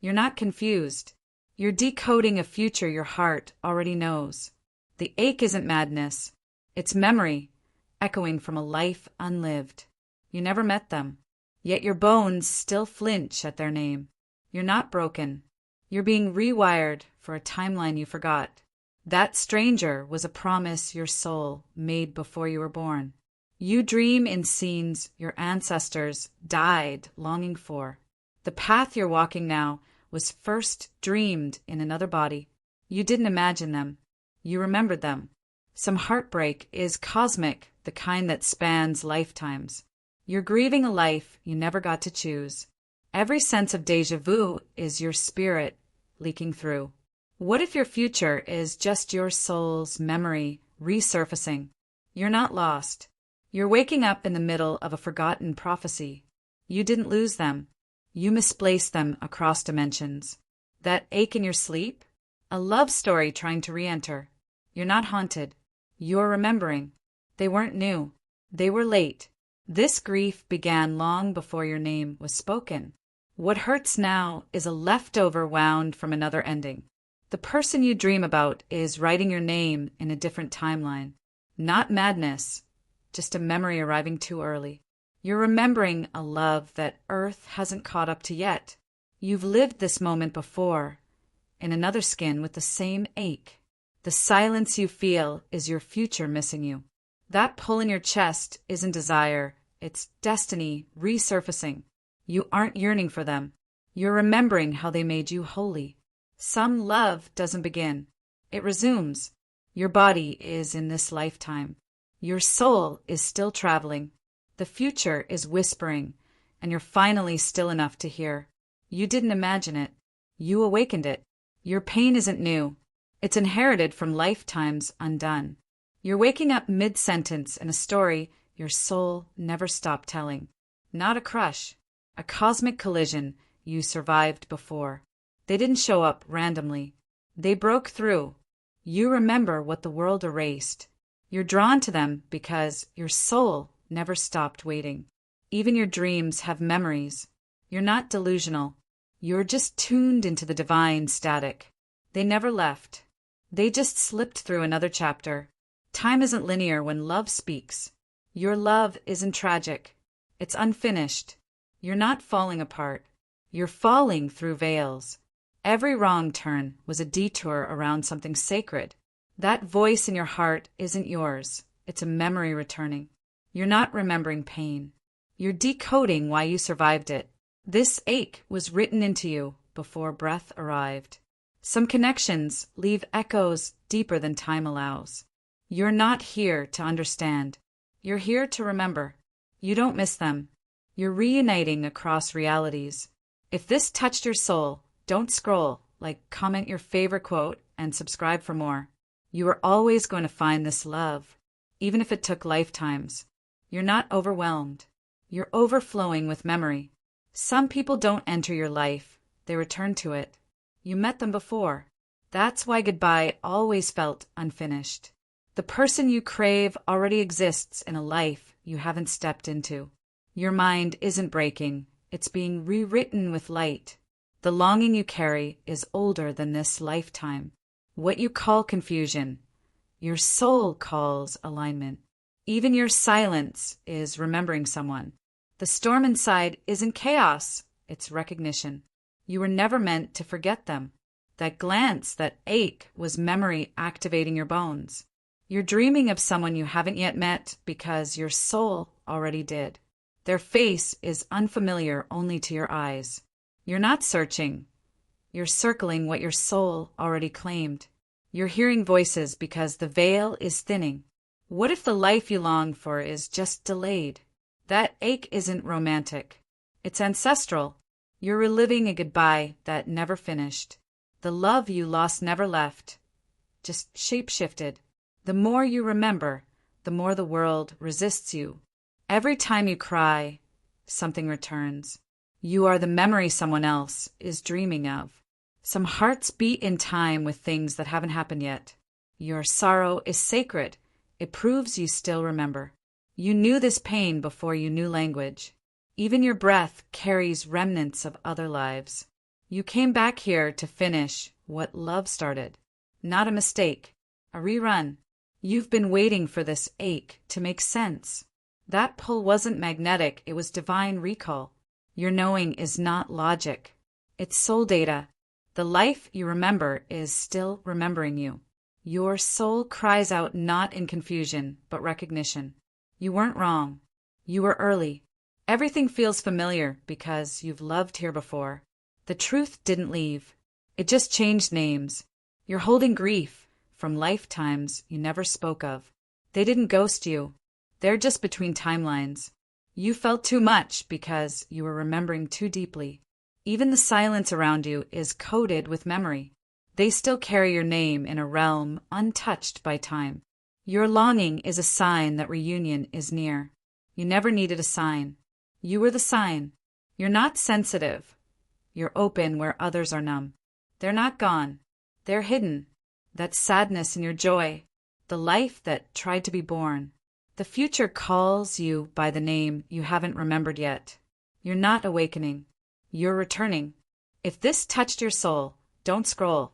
You're not confused. You're decoding a future your heart already knows. The ache isn't madness. It's memory, echoing from a life unlived. You never met them, yet your bones still flinch at their name. You're not broken. You're being rewired for a timeline you forgot. That stranger was a promise your soul made before you were born. You dream in scenes your ancestors died longing for. The path you're walking now was first dreamed in another body. You didn't imagine them. You remembered them. Some heartbreak is cosmic, the kind that spans lifetimes. You're grieving a life you never got to choose. Every sense of déjà vu is your spirit leaking through. What if your future is just your soul's memory resurfacing? You're not lost. You're waking up in the middle of a forgotten prophecy. You didn't lose them. You misplaced them across dimensions. That ache in your sleep? A love story trying to re-enter. You're not haunted. You're remembering. They weren't new. They were late. This grief began long before your name was spoken. What hurts now is a leftover wound from another ending. The person you dream about is writing your name in a different timeline. Not madness, just a memory arriving too early. You're remembering a love that Earth hasn't caught up to yet. You've lived this moment before, in another skin with the same ache. The silence you feel is your future missing you. That pull in your chest isn't desire, it's destiny resurfacing. You aren't yearning for them. You're remembering how they made you holy. Some love doesn't begin. It resumes. Your body is in this lifetime. Your soul is still traveling. The future is whispering, and you're finally still enough to hear. You didn't imagine it. You awakened it. Your pain isn't new. It's inherited from lifetimes undone. You're waking up mid-sentence in a story your soul never stopped telling. Not a crush, a cosmic collision you survived before. They didn't show up randomly. They broke through. You remember what the world erased. You're drawn to them because your soul never stopped waiting. Even your dreams have memories. You're not delusional. You're just tuned into the divine static. They never left. They just slipped through another chapter. Time isn't linear when love speaks. Your love isn't tragic. It's unfinished. You're not falling apart. You're falling through veils. Every wrong turn was a detour around something sacred. That voice in your heart isn't yours. It's a memory returning. You're not remembering pain. You're decoding why you survived it. This ache was written into you before breath arrived. Some connections leave echoes deeper than time allows. You're not here to understand. You're here to remember. You don't miss them. You're reuniting across realities. If this touched your soul, don't scroll, comment your favorite quote, and subscribe for more. You are always going to find this love, even if it took lifetimes. You're not overwhelmed. You're overflowing with memory. Some people don't enter your life. They return to it. You met them before. That's why goodbye always felt unfinished. The person you crave already exists in a life you haven't stepped into. Your mind isn't breaking. It's being rewritten with light. The longing you carry is older than this lifetime. What you call confusion, your soul calls alignment. Even your silence is remembering someone. The storm inside isn't chaos, it's recognition. You were never meant to forget them. That glance, that ache, was memory activating your bones. You're dreaming of someone you haven't yet met because your soul already did. Their face is unfamiliar only to your eyes. You're not searching. You're circling what your soul already claimed. You're hearing voices because the veil is thinning. What if the life you long for is just delayed? That ache isn't romantic. It's ancestral. You're reliving a goodbye that never finished. The love you lost never left, just shape-shifted. The more you remember, the more the world resists you. Every time you cry, something returns. You are the memory someone else is dreaming of. Some hearts beat in time with things that haven't happened yet. Your sorrow is sacred. It proves you still remember. You knew this pain before you knew language. Even your breath carries remnants of other lives. You came back here to finish what love started. Not a mistake. A rerun. You've been waiting for this ache to make sense. That pull wasn't magnetic, it was divine recall. Your knowing is not logic. It's soul data. The life you remember is still remembering you. Your soul cries out not in confusion, but recognition. You weren't wrong. You were early. Everything feels familiar because you've loved here before. The truth didn't leave. It just changed names. You're holding grief from lifetimes you never spoke of. They didn't ghost you. They're just between timelines. You felt too much because you were remembering too deeply. Even the silence around you is coded with memory. They still carry your name in a realm untouched by time. Your longing is a sign that reunion is near. You never needed a sign. You were the sign. You're not sensitive. You're open where others are numb. They're not gone. They're hidden. That sadness in your joy. The life that tried to be born. The future calls you by the name you haven't remembered yet. You're not awakening. You're returning. If this touched your soul, don't scroll.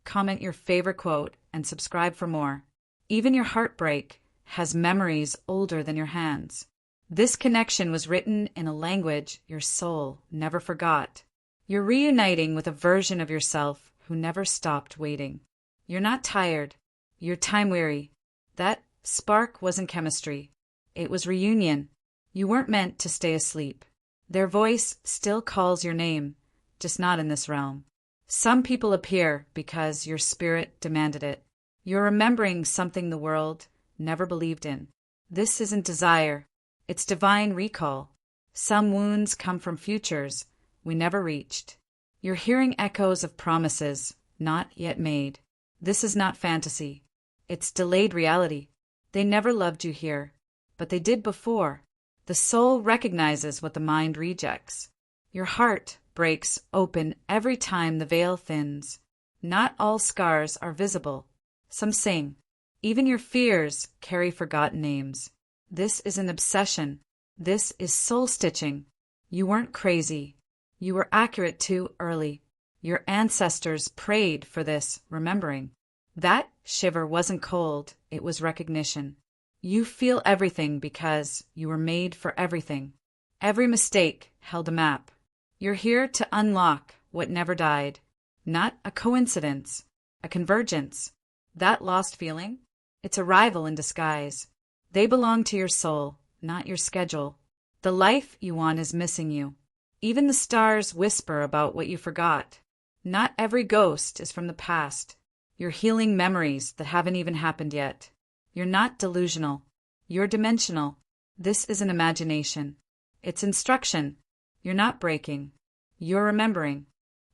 Comment your favorite quote and subscribe for more. Even your heartbreak has memories older than your hands. This connection was written in a language your soul never forgot. You're reuniting with a version of yourself who never stopped waiting. You're not tired. You're time-weary. That spark wasn't chemistry. It was reunion. You weren't meant to stay asleep. Their voice still calls your name, just not in this realm. Some people appear because your spirit demanded it. You're remembering something the world never believed in. This isn't desire. It's divine recall. Some wounds come from futures we never reached. You're hearing echoes of promises not yet made. This is not fantasy. It's delayed reality. They never loved you here, but they did before. The soul recognizes what the mind rejects. Your heart breaks open every time the veil thins. Not all scars are visible. Some sing. Even your fears carry forgotten names. This is an obsession. This is soul-stitching. You weren't crazy. You were accurate too early. Your ancestors prayed for this remembering. That shiver wasn't cold, it was recognition. You feel everything because you were made for everything. Every mistake held a map. You're here to unlock what never died. Not a coincidence, a convergence. That lost feeling? It's arrival in disguise. They belong to your soul, not your schedule. The life you want is missing you. Even the stars whisper about what you forgot. Not every ghost is from the past. You're healing memories that haven't even happened yet. You're not delusional. You're dimensional. This isn't imagination. It's instruction. You're not breaking. You're remembering.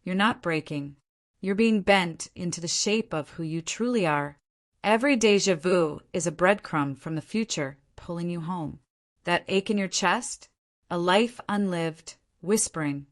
You're not breaking. You're being bent into the shape of who you truly are. Every déjà vu is a breadcrumb from the future pulling you home. That ache in your chest? A life unlived, whispering,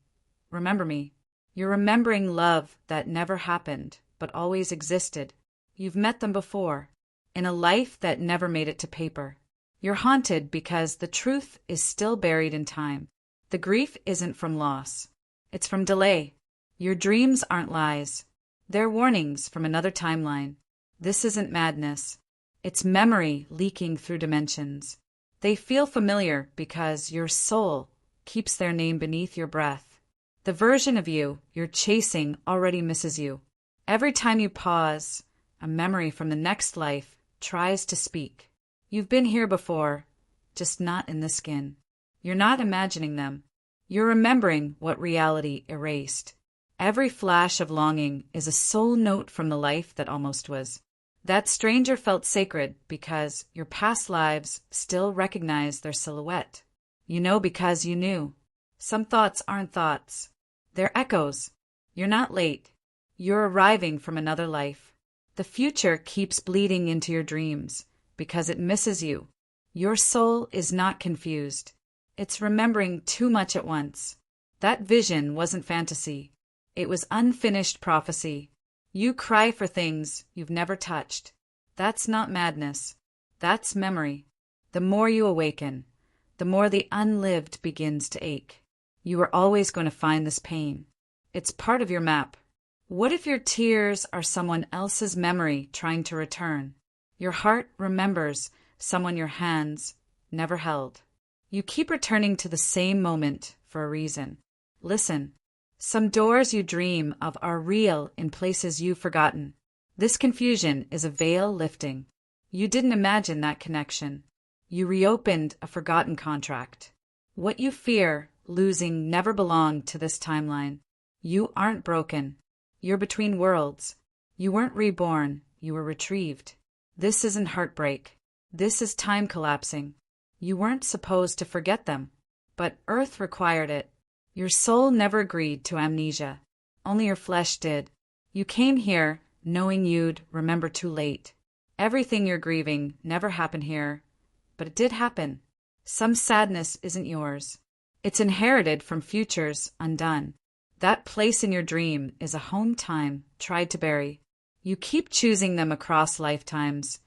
remember me. You're remembering love that never happened, but always existed. You've met them before, in a life that never made it to paper. You're haunted because the truth is still buried in time. The grief isn't from loss. It's from delay. Your dreams aren't lies. They're warnings from another timeline. This isn't madness. It's memory leaking through dimensions. They feel familiar because your soul keeps their name beneath your breath. The version of you you're chasing already misses you. Every time you pause, a memory from the next life tries to speak. You've been here before, just not in the skin. You're not imagining them. You're remembering what reality erased. Every flash of longing is a soul note from the life that almost was. That stranger felt sacred because your past lives still recognize their silhouette. You know because you knew. Some thoughts aren't thoughts. They're echoes. You're not late. You're arriving from another life. The future keeps bleeding into your dreams because it misses you. Your soul is not confused. It's remembering too much at once. That vision wasn't fantasy. It was unfinished prophecy. You cry for things you've never touched. That's not madness. That's memory. The more you awaken, the more the unlived begins to ache. You are always going to find this pain. It's part of your map. What if your tears are someone else's memory trying to return? Your heart remembers someone your hands never held. You keep returning to the same moment for a reason. Listen. Some doors you dream of are real in places you've forgotten. This confusion is a veil lifting. You didn't imagine that connection. You reopened a forgotten contract. What you fear losing never belonged to this timeline. You aren't broken. You're between worlds. You weren't reborn, you were retrieved. This isn't heartbreak. This is time collapsing. You weren't supposed to forget them, but Earth required it. Your soul never agreed to amnesia. Only your flesh did. You came here knowing you'd remember too late. Everything you're grieving never happened here, but it did happen. Some sadness isn't yours. It's inherited from futures undone. That place in your dream is a home time tried to bury. You keep choosing them across lifetimes,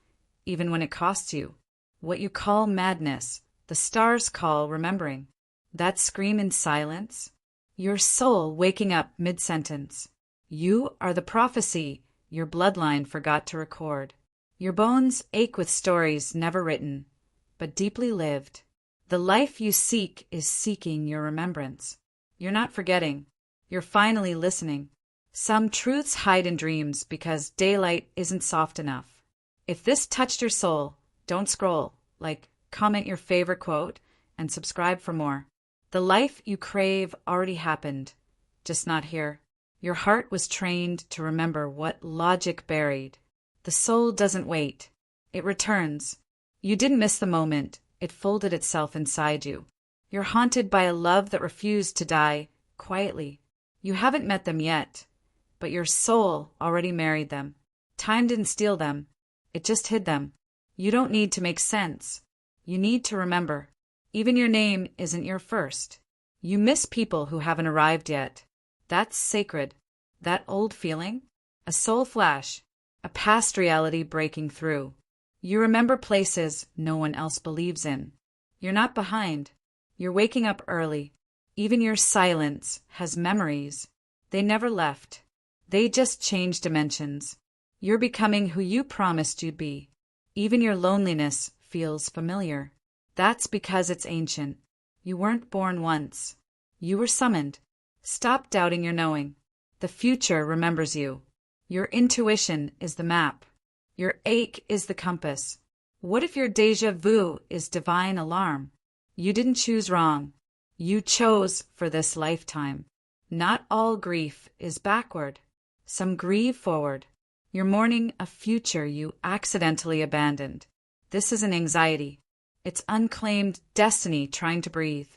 even when it costs you. What you call madness, the stars call remembering. That scream in silence, your soul waking up mid-sentence. You are the prophecy your bloodline forgot to record. Your bones ache with stories never written, but deeply lived. The life you seek is seeking your remembrance. You're not forgetting. You're finally listening. Some truths hide in dreams because daylight isn't soft enough. If this touched your soul, don't scroll. Comment your favorite quote and subscribe for more. The life you crave already happened, just not here. Your heart was trained to remember what logic buried. The soul doesn't wait. It returns. You didn't miss the moment. It folded itself inside you. You're haunted by a love that refused to die quietly. You haven't met them yet, but your soul already married them. Time didn't steal them. It just hid them. You don't need to make sense. You need to remember. Even your name isn't your first. You miss people who haven't arrived yet. That's sacred. That old feeling? A soul flash. A past reality breaking through. You remember places no one else believes in. You're not behind. You're waking up early. Even your silence has memories. They never left. They just changed dimensions. You're becoming who you promised you'd be. Even your loneliness feels familiar. That's because it's ancient. You weren't born once. You were summoned. Stop doubting your knowing. The future remembers you. Your intuition is the map. Your ache is the compass. What if your déjà vu is divine alarm? You didn't choose wrong. You chose for this lifetime. Not all grief is backward. Some grieve forward. You're mourning a future you accidentally abandoned. This isn't anxiety. It's unclaimed destiny trying to breathe.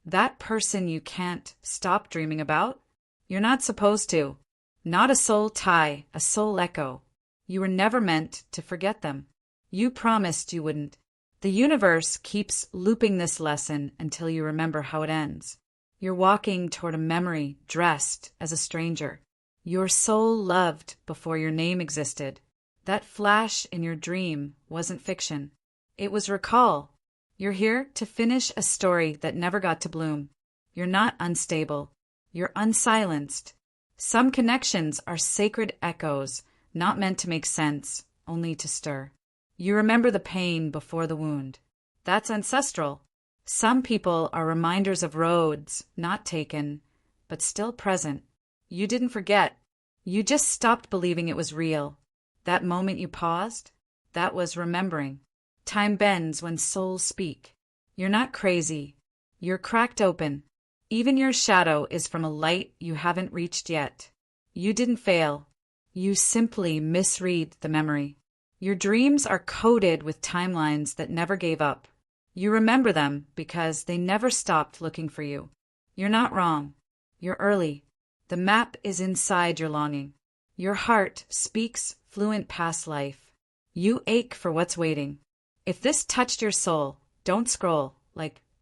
That person you can't stop dreaming about? You're not supposed to. Not a soul tie, a soul echo. You were never meant to forget them. You promised you wouldn't. The universe keeps looping this lesson until you remember how it ends. You're walking toward a memory dressed as a stranger. Your soul loved before your name existed. That flash in your dream wasn't fiction. It was recall. You're here to finish a story that never got to bloom. You're not unstable. You're unsilenced. Some connections are sacred echoes, not meant to make sense, only to stir. You remember the pain before the wound. That's ancestral. Some people are reminders of roads not taken, but still present. You didn't forget. You just stopped believing it was real. That moment you paused, that was remembering. Time bends when souls speak. You're not crazy. You're cracked open. Even your shadow is from a light you haven't reached yet. You didn't fail. You simply misread the memory. Your dreams are coded with timelines that never gave up. You remember them because they never stopped looking for you. You're not wrong. You're early. The map is inside your longing. Your heart speaks fluent past life. You ache for what's waiting. If this touched your soul, don't scroll.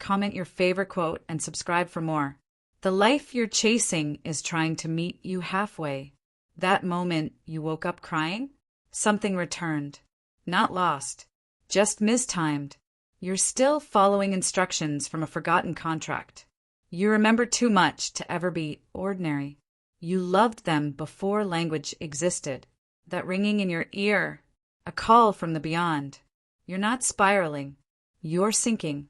Comment your favorite quote and subscribe for more. The life you're chasing is trying to meet you halfway. That moment you woke up crying, something returned. Not lost, just mistimed. You're still following instructions from a forgotten contract. You remember too much to ever be ordinary. You loved them before language existed. That ringing in your ear, a call from the beyond. You're not spiraling. You're sinking.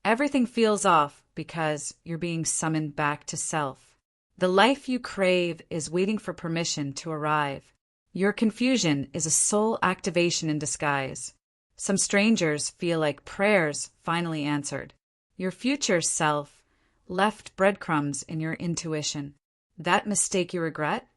Everything feels off because you're being summoned back to self. The life you crave is waiting for permission to arrive. Your confusion is a soul activation in disguise. Some strangers feel like prayers finally answered. Your future self left breadcrumbs in your intuition. That mistake you regret?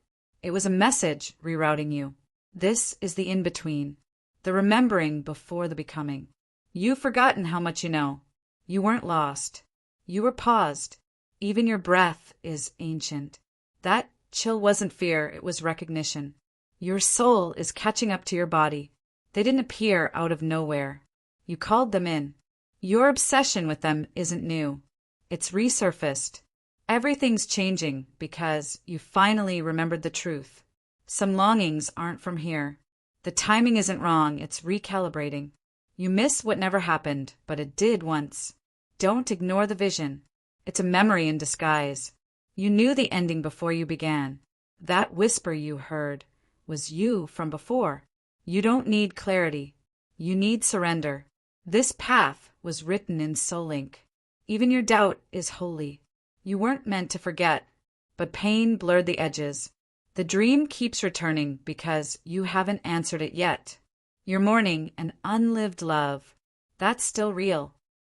It was a message rerouting you. This is the in-between, the remembering before the becoming. You've forgotten how much you know. You weren't lost. You were paused. Even your breath is ancient. That chill wasn't fear, it was recognition. Your soul is catching up to your body. They didn't appear out of nowhere. You called them in. Your obsession with them isn't new. It's resurfaced. Everything's changing because you finally remembered the truth. Some longings aren't from here. The timing isn't wrong, it's recalibrating. You miss what never happened, but it did once. Don't ignore the vision. It's a memory in disguise. You knew the ending before you began. That whisper you heard was you from before. You don't need clarity. You need surrender. This path was written in soul ink. Even your doubt is holy. You weren't meant to forget, but pain blurred the edges. The dream keeps returning because you haven't answered it yet. You're mourning an unlived love. That's still real.